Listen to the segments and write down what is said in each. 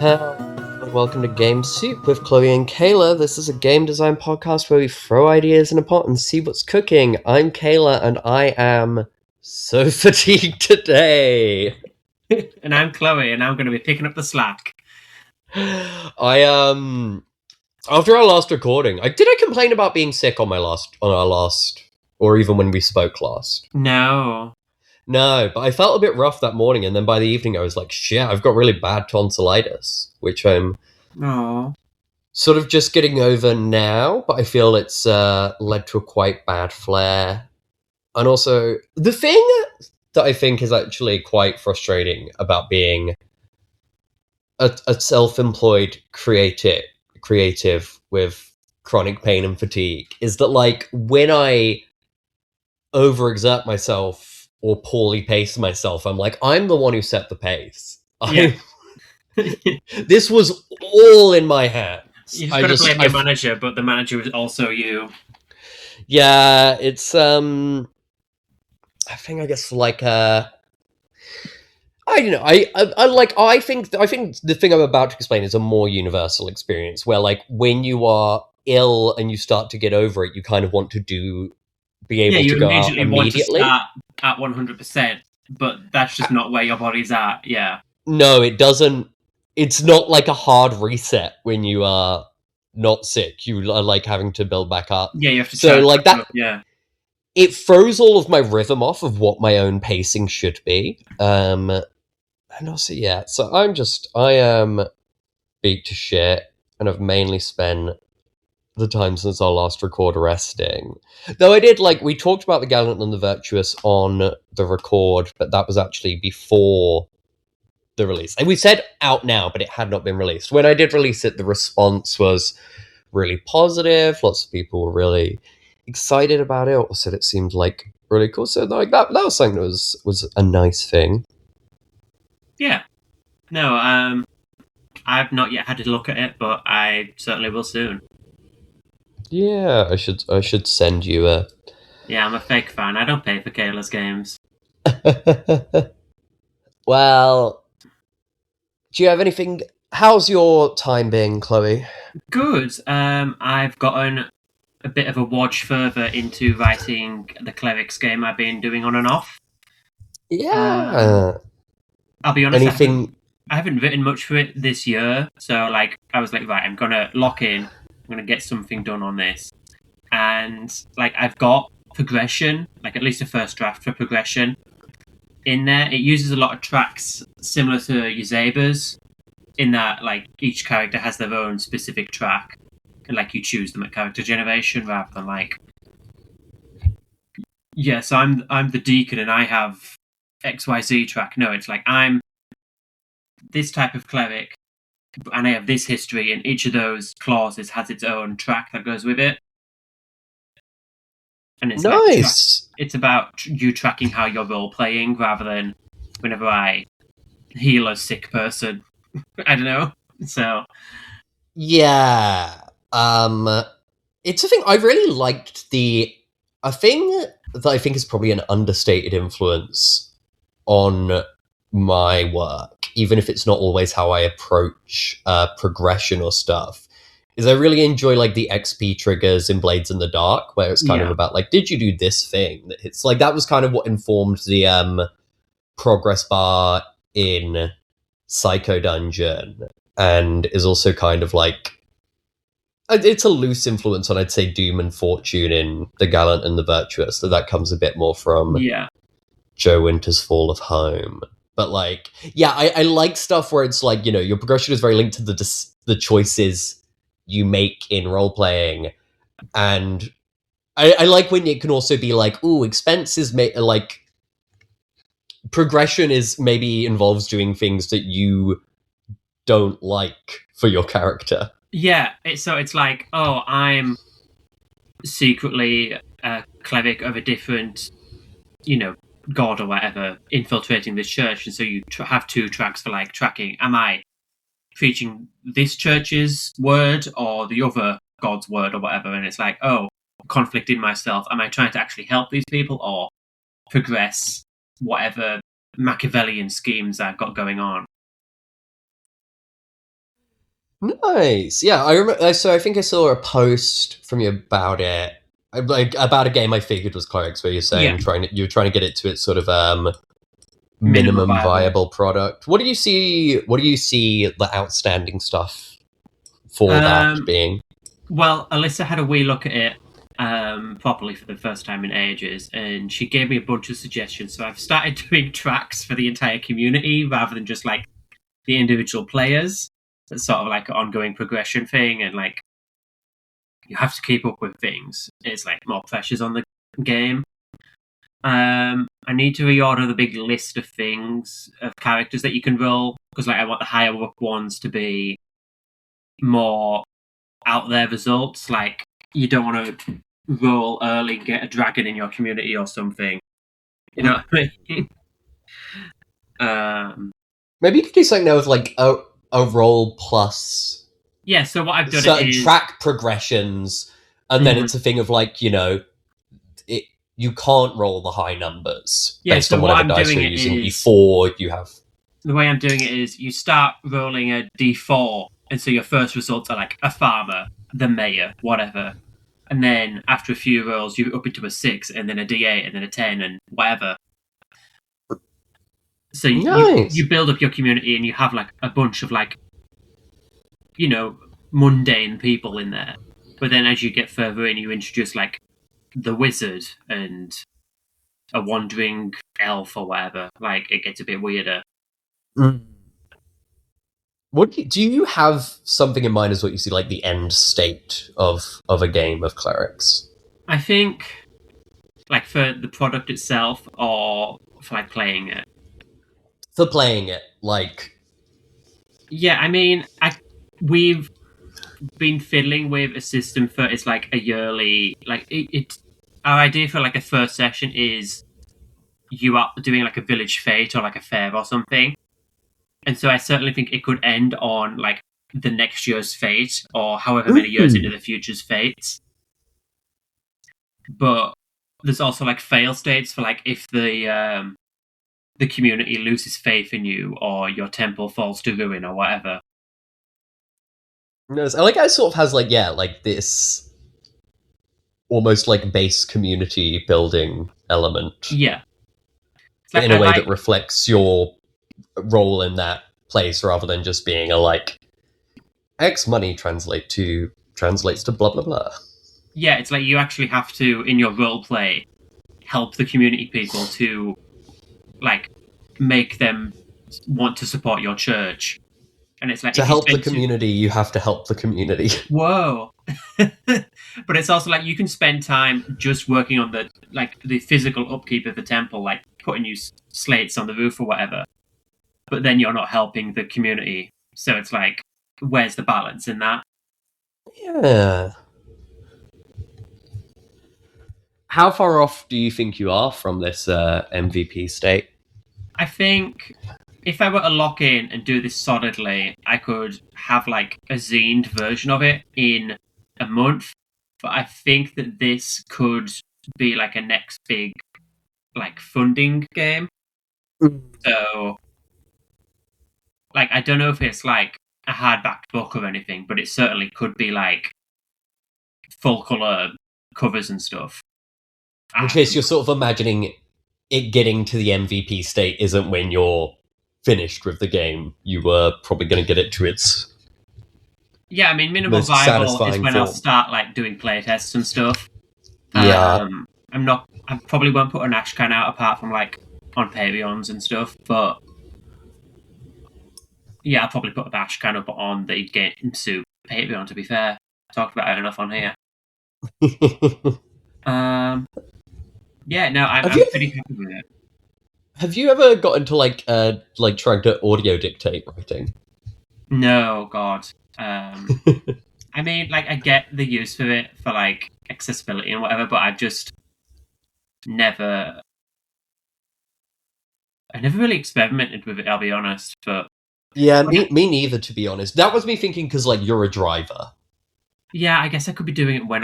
Welcome to Game Soup with Chloe and Kayla. This is a game design podcast where we throw ideas in a pot and see what's cooking. I'm Kayla and I am so fatigued today. And I'm Chloe and I'm going to be picking up the slack. After our last recording, did I complain about being sick on our last, or even when we spoke last? No, but I felt a bit rough that morning, and then by the evening I was like, shit, I've got really bad tonsillitis, which I'm sort of just getting over now, but I feel it's led to a quite bad flare. And also, the thing that I think is actually quite frustrating about being a self-employed creative with chronic pain and fatigue is that, like, when I overexert myself or poorly pace myself, I'm like, I'm the one who set the pace. Yeah. This was all in my hands. You've got to blame your manager, but the manager is also you. Yeah, it's I guess like I don't know. I think the thing I'm about to explain is a more universal experience where, like, when you are ill and you start to get over it, you kind of want to be able to go out immediately. Want to start at 100%, but that's just not where your body's at. Yeah. No, it doesn't. It's not like a hard reset when you are not sick. You are like having to build back up. Yeah, you have to. So like that. Up, yeah. It throws all of my rhythm off of what my own pacing should be. And also, yeah. So I am beat to shit, and I've mainly spent the time since our last record resting. Though I did, like, we talked about the Gallant and the Virtuous on the record, but that was actually before the release. And we said out now, but it had not been released. When I did release it, the response was really positive. Lots of people were really excited about it, or said it seemed like really cool. So like that was something that was a nice thing. Yeah. No, I've not yet had to look at it, but I certainly will soon. Yeah, I should send you a. Yeah, I'm a fake fan. I don't pay for Kayla's games. Well, do you have anything? How's your time been, Chloe? Good. I've gotten a bit of a watch further into writing the Clerics game I've been doing on and off. Yeah. I'll be honest. Anything? I haven't written much for it this year, so like I was like, right, I'm gonna lock in. I'm gonna get something done on this, and like I've got progression, like at least a first draft for progression in there. It uses a lot of tracks similar to Yuzaba's, in that like each character has their own specific track, and like you choose them at character generation rather than like, yes, I'm the deacon and I have XYZ track. No, it's like I'm this type of cleric and I have this history, and each of those clauses has its own track that goes with it. And it's nice. Like, it's about you tracking how you're role playing rather than whenever I heal a sick person. I don't know. So yeah, it's a thing. I really liked a thing that I think is probably an understated influence on my work, even if it's not always how I approach progression or stuff, is I really enjoy like the XP triggers in Blades in the Dark, where it's kind of about like, did you do this thing? It's like that was kind of what informed the progress bar in Psycho Dungeon, and is also kind of like it's a loose influence on, I'd say, Doom and Fortune in The Gallant and the Virtuous. That comes a bit more from Joe Winter's Fall of Home. But like, yeah, I like stuff where it's like, you know, your progression is very linked to the choices you make in role playing, and I like when it can also be like, ooh, expenses like progression is maybe involves doing things that you don't like for your character. Yeah, it's like, oh, I'm secretly a cleric of a different, you know, god or whatever, infiltrating this church, and so you have two tracks for like tracking. Am I preaching this church's word or the other god's word or whatever? And it's like, oh, conflict in myself. Am I trying to actually help these people or progress whatever Machiavellian schemes I've got going on? Nice. Yeah, I remember. So I think I saw a post from you about it, like about a game I figured was Clerics, where you're Yeah, saying you're trying to get it to its sort of minimum minimum viable. viable product. What do you see? What do you see the outstanding stuff for that Um, being? well, Alyssa had a wee look at it properly for the first time in ages, and she gave me a bunch of suggestions. So I've started doing tracks for the entire community rather than just like the individual players. It's sort of like an ongoing progression thing, and like you have to keep up with things. It's like more pressures on the game. I need to reorder the big list of things of characters that you can roll because like I want the higher up ones to be more out there results. Like you don't want to roll early, get a dragon in your community or something. You know what I mean? um, Maybe you could do something now with like a roll plus yeah. So what I've done certain is, track progressions, and then mhm. it's a thing of like it you can't roll the high numbers Yeah. based So on what whatever I'm dice doing you're it using is before you have. the way I'm doing it is you start rolling a d4, and so your first results are like a farmer, the mayor, whatever. And then after a few rolls, you up into a 6, and then a d8, and then a 10, and whatever. So you Nice. build up your community, and you have like a bunch of like mundane people in there. But then as you get further in, you introduce like the wizard and a wandering elf or whatever. Like it gets a bit weirder. Mm. Do you have something in mind as what you see like the end state of a game of clerics I think like for the product itself or for like playing it. for playing it? Like, Yeah, I mean, we've been fiddling with a system for it's like a yearly it our idea for like a first session is you are doing like a village fete or like a fair or something. And so I certainly think it could end on like the next year's fate or however many years into mm. the future's fates. But there's also like fail states for like if the community loses faith in you or your temple falls to ruin or whatever. I like how it sort of has like like this almost like base community building element, Yeah. It's but like in a I way that like reflects your role in that place rather than just being a like X money translates to blah blah blah. yeah, it's like you actually have to in your role play help the community people to like make them want to support your church. And it's like To if you help the spend too community, you have to help the community. whoa. But it's also like you can spend time just working on the physical upkeep of the temple, like putting new slates on the roof or whatever. But then you're not helping the community. So it's like, where's the balance in that? Yeah. How far off do you think you are from this MVP state? I think if I were to lock in and do this solidly, I could have like a zined version of it in a month. But I think that this could be like a next big like funding game. So like I don't know if it's like a hardback book or anything, but it certainly could be like full color covers and stuff. In case you're sort of imagining it getting to the MVP state isn't when you're finished with the game. You were probably going to get it to its Yeah, I mean minimal most viable is satisfying when I'll form. start like doing playtests and stuff. Yeah. I'm not. I probably won't put an Ashcan out apart from like on Patreons and stuff. But yeah, I'll probably put a Ashcan up on the Game Soup Patreon. To be fair, talked about it enough on here. Um, yeah, no, have I'm you pretty happy with it. have you ever got into like trying to audio dictate writing? No, God. Um, I mean, like I get the use for it for like accessibility and whatever, but I've just never, I never really experimented with it. I'll be honest, but Yeah, me neither. To be honest, that was me thinking because like you're a driver. yeah, I guess I could be doing it when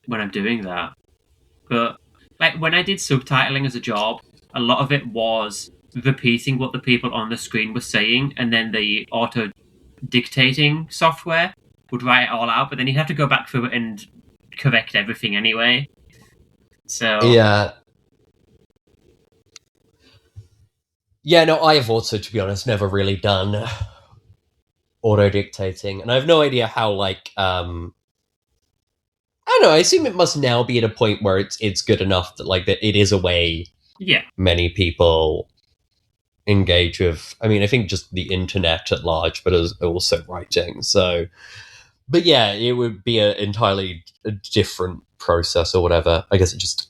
when I'm doing that. But like when I did subtitling as a job, a lot of it was repeating what the people on the screen were saying, and then the auto dictating software would write it all out, but then you'd have to go back through it and correct everything anyway. So yeah, no, I have also, to be honest, never really done auto dictating, and I have no idea how like I don't know. I assume it must now be at a point where it's good enough that like that it is a way yeah, many people engage with. I mean, I think just the internet at large, but also writing. So, but yeah, it would be an entirely different process or whatever. I guess it just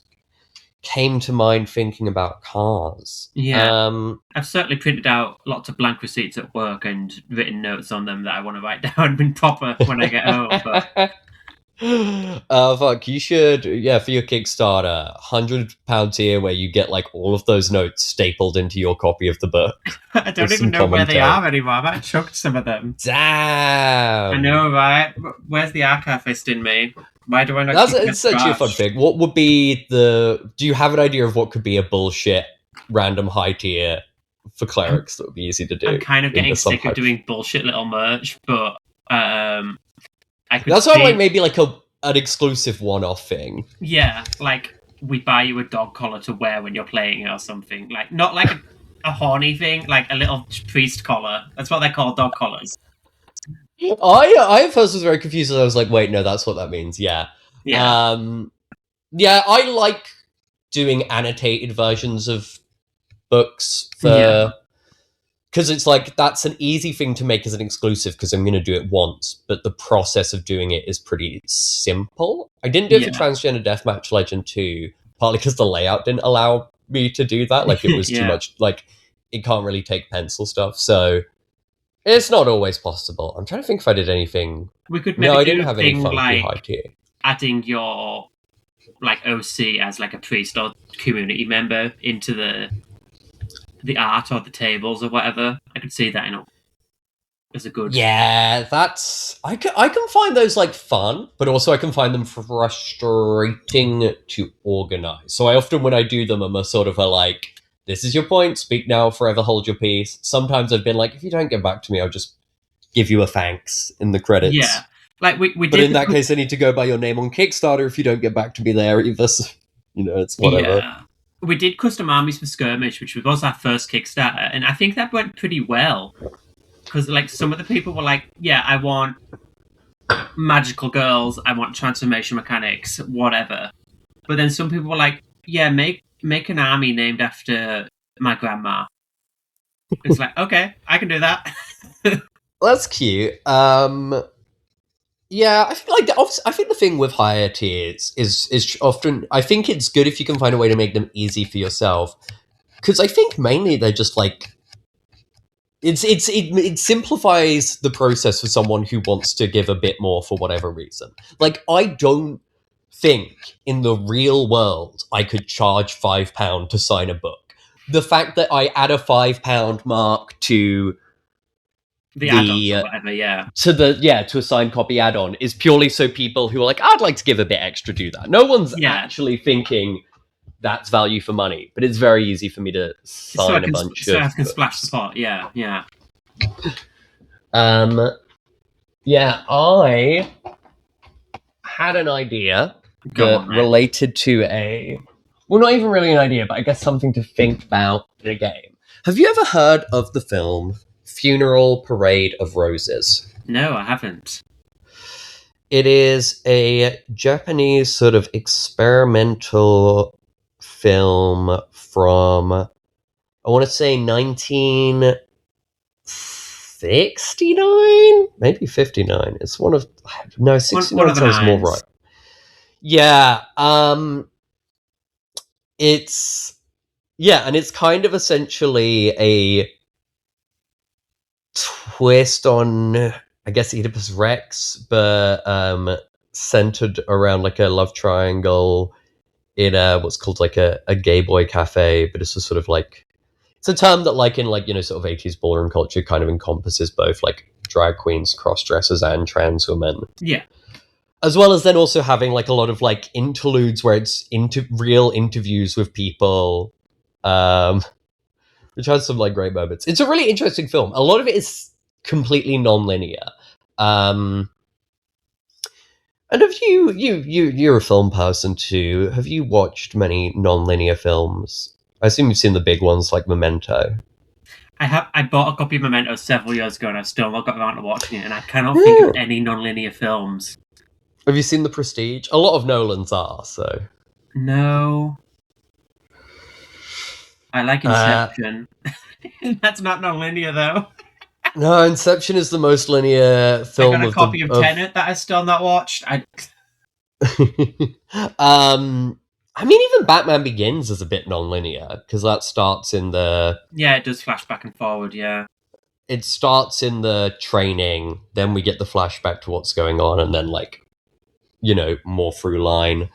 came to mind thinking about cars. yeah. I've certainly printed out lots of blank receipts at work and written notes on them that I want to write down in proper when I get home. But Fuck, you should, yeah, for your Kickstarter, £100 here where you get like all of those notes stapled into your copy of the book. I don't even know where they are anymore. I might have chucked some of them. Damn. I know, right? Where's the archivist in me? Why do I not? That's actually a fun thing. What would be do you have an idea of what could be a bullshit random high tier for clerics that would be easy to do? I'm kind of getting sick of doing bullshit little merch, but I could. That's why like maybe like an exclusive one-off thing. Yeah, like we buy you a dog collar to wear when you're playing it or something. Like not like a horny thing, like a little priest collar. That's what they call dog collars. I at first was very confused. I was like, wait, no, that's what that means. Yeah. Yeah. Yeah, I like doing annotated versions of books for because it's like that's an easy thing to make as an exclusive because I'm going to do it once, but the process of doing it is pretty simple. I didn't do it for Transgender Deathmatch Legend 2, partly because the layout didn't allow me to do that. Like it was too much. Like it can't really take pencil stuff, so it's not always possible. I'm trying to think if I did anything. We could maybe I didn't have any funky like high tier. adding your like OC as like a priest or community member into the art or the tables or whatever. I could see that as a good. Yeah, that's I can find those like fun, but also I can find them frustrating to organize. So I often when I do them, I'm a sort of a like, this is your point, speak now, forever hold your peace. Sometimes I've been like, if you don't get back to me, I'll just give you a thanks in the credits. Yeah. Like we but in that case, I need to go by your name on Kickstarter if you don't get back to me there either. So, it's whatever. Yeah. We did custom armies for Skirmish, which was our first Kickstarter, and I think that went pretty well. Because like some of the people were like, yeah, I want magical girls, I want transformation mechanics, whatever. But then some people were like, yeah, make an army named after my grandma. It's like, okay, I can do that. That's cute. Yeah, I think the thing with higher tiers is often I think it's good if you can find a way to make them easy for yourself, because I think mainly they're just like it simplifies the process for someone who wants to give a bit more for whatever reason. Like I don't think in the real world I could charge £5 to sign a book. The fact that I add a £5 mark to the add-ons or whatever, to a signed copy add-on is purely so people who are like, I'd like to give a bit extra do that. No one's actually thinking that's value for money, but it's very easy for me to sign a bunch of. So I can splash the pot. Yeah. I had an idea related to not even really an idea, but I guess something to think about in a game. Have you ever heard of the film Funeral Parade of Roses? No, I haven't. It is a Japanese sort of experimental film from, I want to say 1969? Maybe 59. It's 69 sounds more right. Yeah, and it's kind of essentially a twist on, I guess, Oedipus Rex, but centered around like a love triangle in what's called like a gay boy cafe. But it's just sort of like, it's a term that like in like, sort of 80s ballroom culture kind of encompasses both like drag queens, cross-dressers, and trans women. Yeah. As well as then also having like a lot of like interludes where it's real interviews with people, which has some like great moments. It's a really interesting film. A lot of it is completely non-linear. And have you're a film person too. Have you watched many non-linear films? I assume you've seen the big ones like Memento. I bought a copy of Memento several years ago, and I've still not got around to watching it. And I cannot think of any non-linear films. Have you seen The Prestige? A lot of Nolan's are, so. No, I like Uh, Inception. That's not non-linear though. no, Inception is the most linear I got film a of the copy of of. Tenet that I still not watched. I mean, even Batman Begins is a bit non-linear because that starts in the. Yeah, it does flash back and forward. Yeah, It starts in the training, then we get the flashback to what's going on, and then more through line.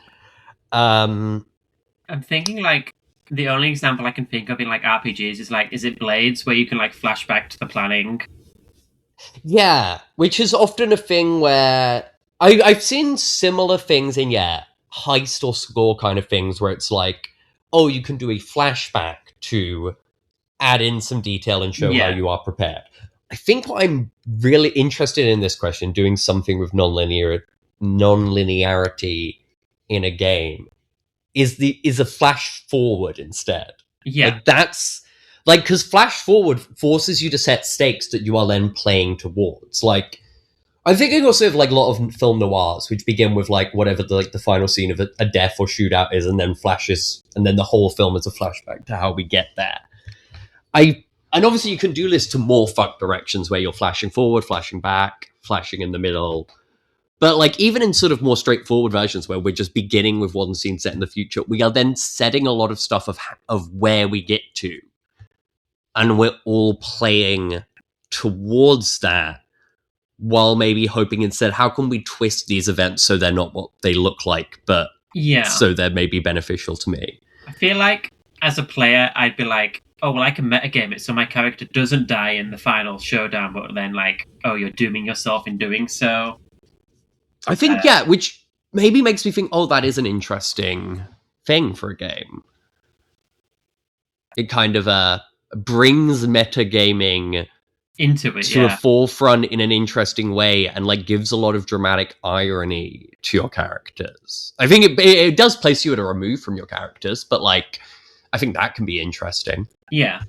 Um, I'm thinking like the only example I can think of in like RPGs is like, is it Blades where you can like flash back to the planning? yeah, which is often a thing where I've seen similar things in heist or score kind of things where it's like, oh, you can do a flashback to add in some detail and show how Yeah, you are prepared. I think what I'm really interested in this question, doing something with non-linearity in a game, is a flash forward instead. yeah, Like that's like because flash forward forces you to set stakes that you are then playing towards. Like I'm thinking also of like a lot of film noirs, which begin with like whatever the final scene of a death or shootout is, and then flashes, and then the whole film is a flashback to how we get there. I and obviously you can do this to more fuck directions where you're flashing forward, flashing back, flashing in the middle. But like even in sort of more straightforward versions where we're just beginning with one scene set in the future, we are then setting a lot of stuff of where we get to, and we're all playing towards that while maybe hoping instead how can we twist these events so they're not what they look like, but yeah. so they're maybe beneficial to me. I feel like as a player, I'd be like, oh well, I can metagame it so my character doesn't die in the final showdown, but then like, oh, you're dooming yourself in doing so. I think which maybe makes me think, oh, that is an interesting thing for a game. It kind of brings metagaming Into it, to a yeah, forefront in an interesting way and like gives a lot of dramatic irony to your characters. I think it does place you at a remove from your characters, but like I think that can be interesting. yeah.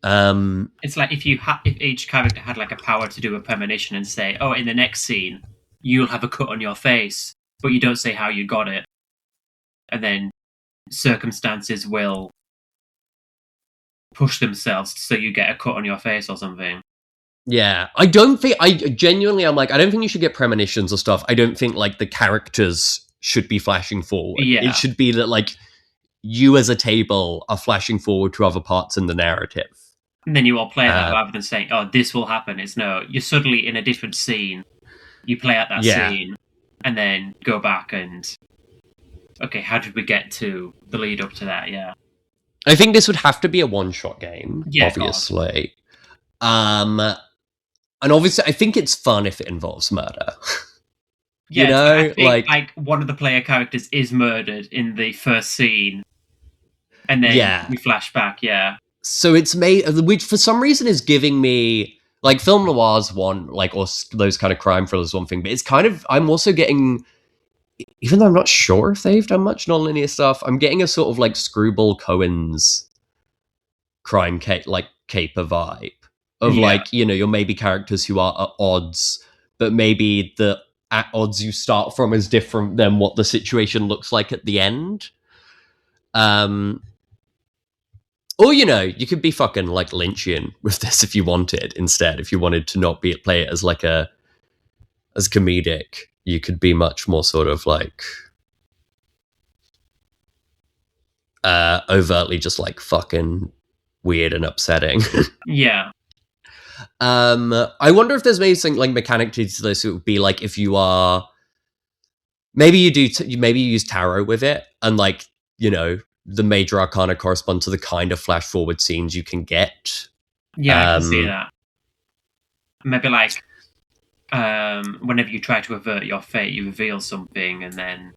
Um, It's like if if each character had like a power to do a premonition and say, oh, in the next scene you'll have a cut on your face, but you don't say how you got it, and then circumstances will push themselves so you get a cut on your face or something. yeah, I don't think I genuinely. I'm like, I don't think you should get premonitions or stuff. I don't think like the characters should be flashing forward. Yeah. It should be that like you as a table are flashing forward to other parts in the narrative. And then you all play that rather than saying, oh, this will happen. It's no, you're suddenly in a different scene. You play out that scene and then go back and, okay, how did we get to the lead up to that? Yeah. I think this would have to be a one-shot game, Yeah, obviously. And obviously, I think it's fun if it involves murder. Yeah, you know, I think like one of the player characters is murdered in the first scene, and then we flash back. Yeah. So it's made, which for some reason is giving me like film noirs one, like or those kind of crime thrillers one thing, but it's kind of I'm also getting, even though I'm not sure if they've done much non-linear stuff, I'm getting a sort of like Screwball Cohen's crime caper vibe of like you're maybe characters who are at odds, but maybe the at odds you start from is different than what the situation looks like at the end. Or you could be fucking like Lynchian with this if you wanted. Instead, if you wanted to not play it as like as comedic, you could be much more sort of like overtly just like fucking weird and upsetting. Yeah. I wonder if there's maybe something like mechanic to this. It would be like if you are maybe you do maybe you use tarot with it, and like the major arcana correspond to the kind of flash forward scenes you can get. Yeah, I can see that. Maybe like whenever you try to avert your fate, you reveal something, and then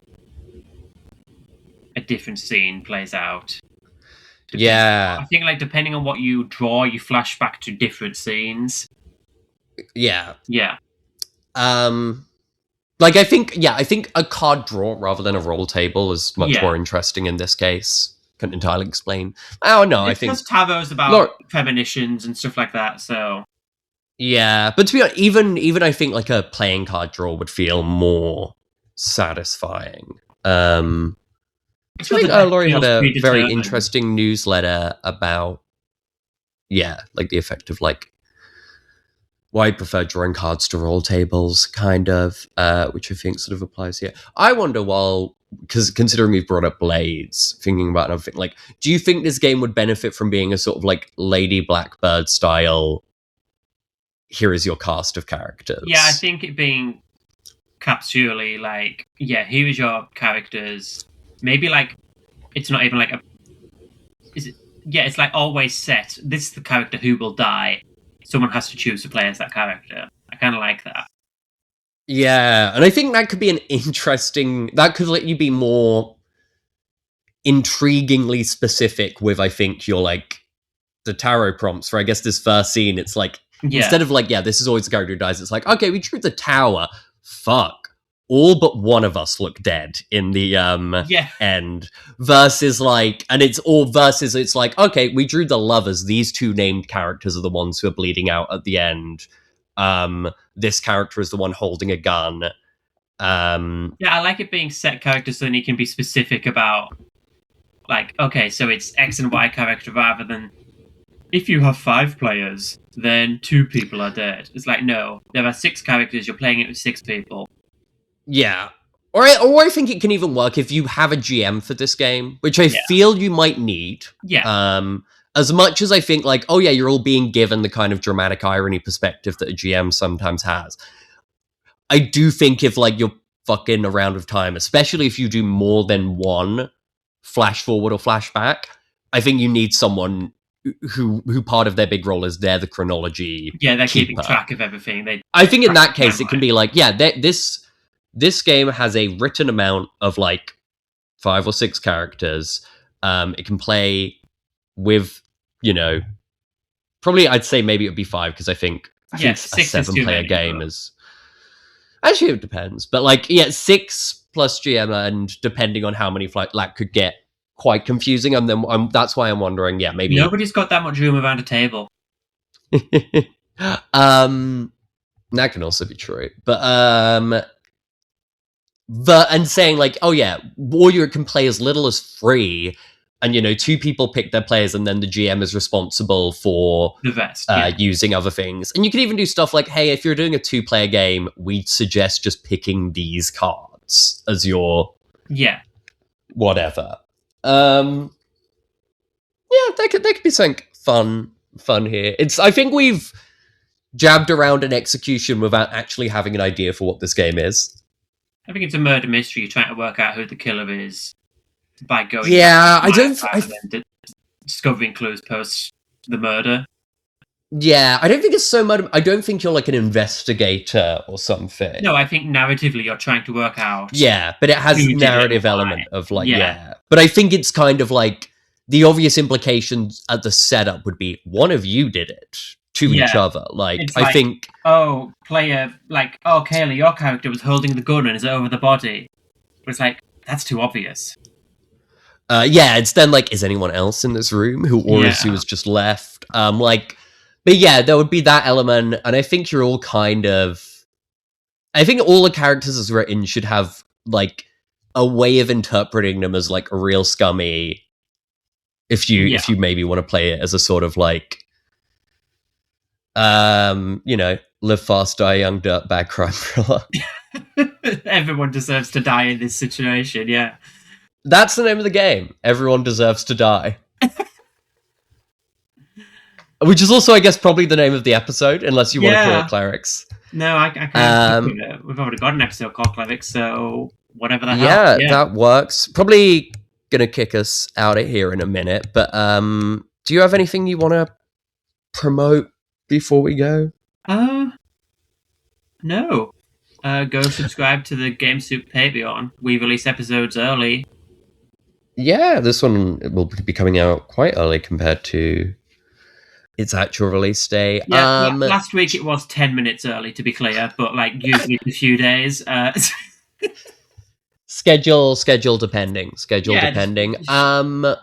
a different scene plays out. I think like depending on what you draw, you flash back to different scenes. Yeah. Yeah. Like, I think a card draw rather than a roll table is much Yeah. more interesting in this case. Couldn't entirely explain. Oh, no, I It's think... just Tavo's about premonitions and stuff like that, so... Yeah, but to be honest, even I think, like, a playing card draw would feel more satisfying. I think Laurie had a very interesting newsletter about, like, the effect of, like, why I prefer drawing cards to roll tables, kind of, which I think sort of applies here. I wonder, because considering we've brought up Blades, thinking about another thing, like, do you think this game would benefit from being a sort of, like, Lady Blackbird style, here is your cast of characters? Yeah, I think it being capsually, like, yeah, here is your characters. Maybe, like, it's not even like a... it's like always set. This is the character who will die. Someone has to choose to play as that character. I kind of like that. Yeah, and I think that could be an interesting... That could let you be more intriguingly specific with, I think, your, like, the tarot prompts for, I guess, this first scene. It's like, instead of, like, this is always the character who dies, it's like, okay, we drew the tower. Fuck. All but one of us look dead in the end. Versus, like, and it's like, okay, we drew the lovers. These two named characters are the ones who are bleeding out at the end. This character is the one holding a gun. I like it being set characters so then you can be specific about, like, okay, so it's X and Y character rather than, if you have 5 players, then 2 people are dead. It's like, no, there are 6 characters, you're playing it with 6 people. Yeah. Or I think it can even work if you have a GM for this game, which I feel you might need. Yeah. As much as I think, like, oh yeah, you're all being given the kind of dramatic irony perspective that a GM sometimes has. I do think if, like, you're fucking around with time, especially if you do more than one flash forward or flashback, I think you need someone who part of their big role is they're the chronology. Yeah, they're keeping track of everything. I think in that case, it can be like, this game has a written amount of, like, 5 or 6 characters. It can play with, probably I'd say maybe it would be 5 because I think a 7-player game is... Actually, it depends. But, like, 6 plus GM, and depending on how many that could get quite confusing. And then that's why I'm wondering, maybe... Nobody's got that much room around a table. That can also be true. But, and saying, like, oh yeah, Warrior can play as little as 3, and 2 people pick their players, and then the GM is responsible for the rest, using other things. And you can even do stuff like, hey, if you're doing a 2-player game, we'd suggest just picking these cards as your whatever. There could be something fun here. I think we've jabbed around an execution without actually having an idea for what this game is. I think it's a murder mystery. You're trying to work out who the killer is by going. Yeah, discovering clues post the murder. Yeah, I don't think it's so much. I don't think you're like an investigator or something. No, I think narratively you're trying to work out. Yeah, but it has narrative element of like But I think it's kind of like the obvious implications at the setup would be one of you did it to each other. Like, I think... Oh, player, like, oh, Kayla, your character was holding the gun and is over the body. But it's like, that's too obvious. It's then like, is anyone else in this room or is who was just left? But yeah, there would be that element, and I think you're all kind of... I think all the characters as written should have, like, a way of interpreting them as, like, a real scummy, if you maybe want to play it as a sort of, like... live fast, die young, dirtbag crime thriller. Everyone deserves to die in this situation, yeah. That's the name of the game. Everyone deserves to die. Which is also, I guess, probably the name of the episode, unless you want to call it Clerics. No, I can't. We've already got an episode called Clerics, so whatever the hell. Yeah, that works. Probably gonna kick us out of here in a minute, but do you have anything you want to promote before we go? No. Go subscribe to the Game Soup Patreon. We release episodes early. Yeah, this one will be coming out quite early compared to its actual release date. Yeah, last week it was 10 minutes early, to be clear, but like usually it's a few days. Schedule depending. Yeah,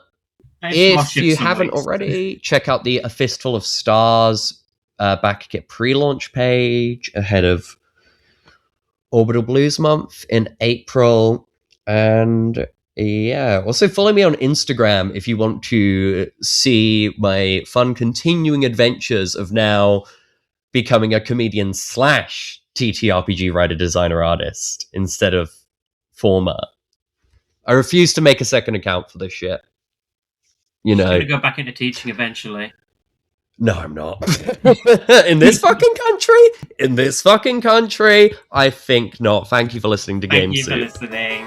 If you haven't already, check out the A Fistful of Stars back at pre-launch page ahead of Orbital Blues Month in April. And yeah, also follow me on Instagram if you want to see my fun continuing adventures of now becoming a comedian / TTRPG writer, designer, artist instead of former. I refuse to make a second account for this shit. You know, going to go back into teaching eventually. No, I'm not. In this fucking country, I think not. Thank you for listening to Game Soup. Thank you for listening.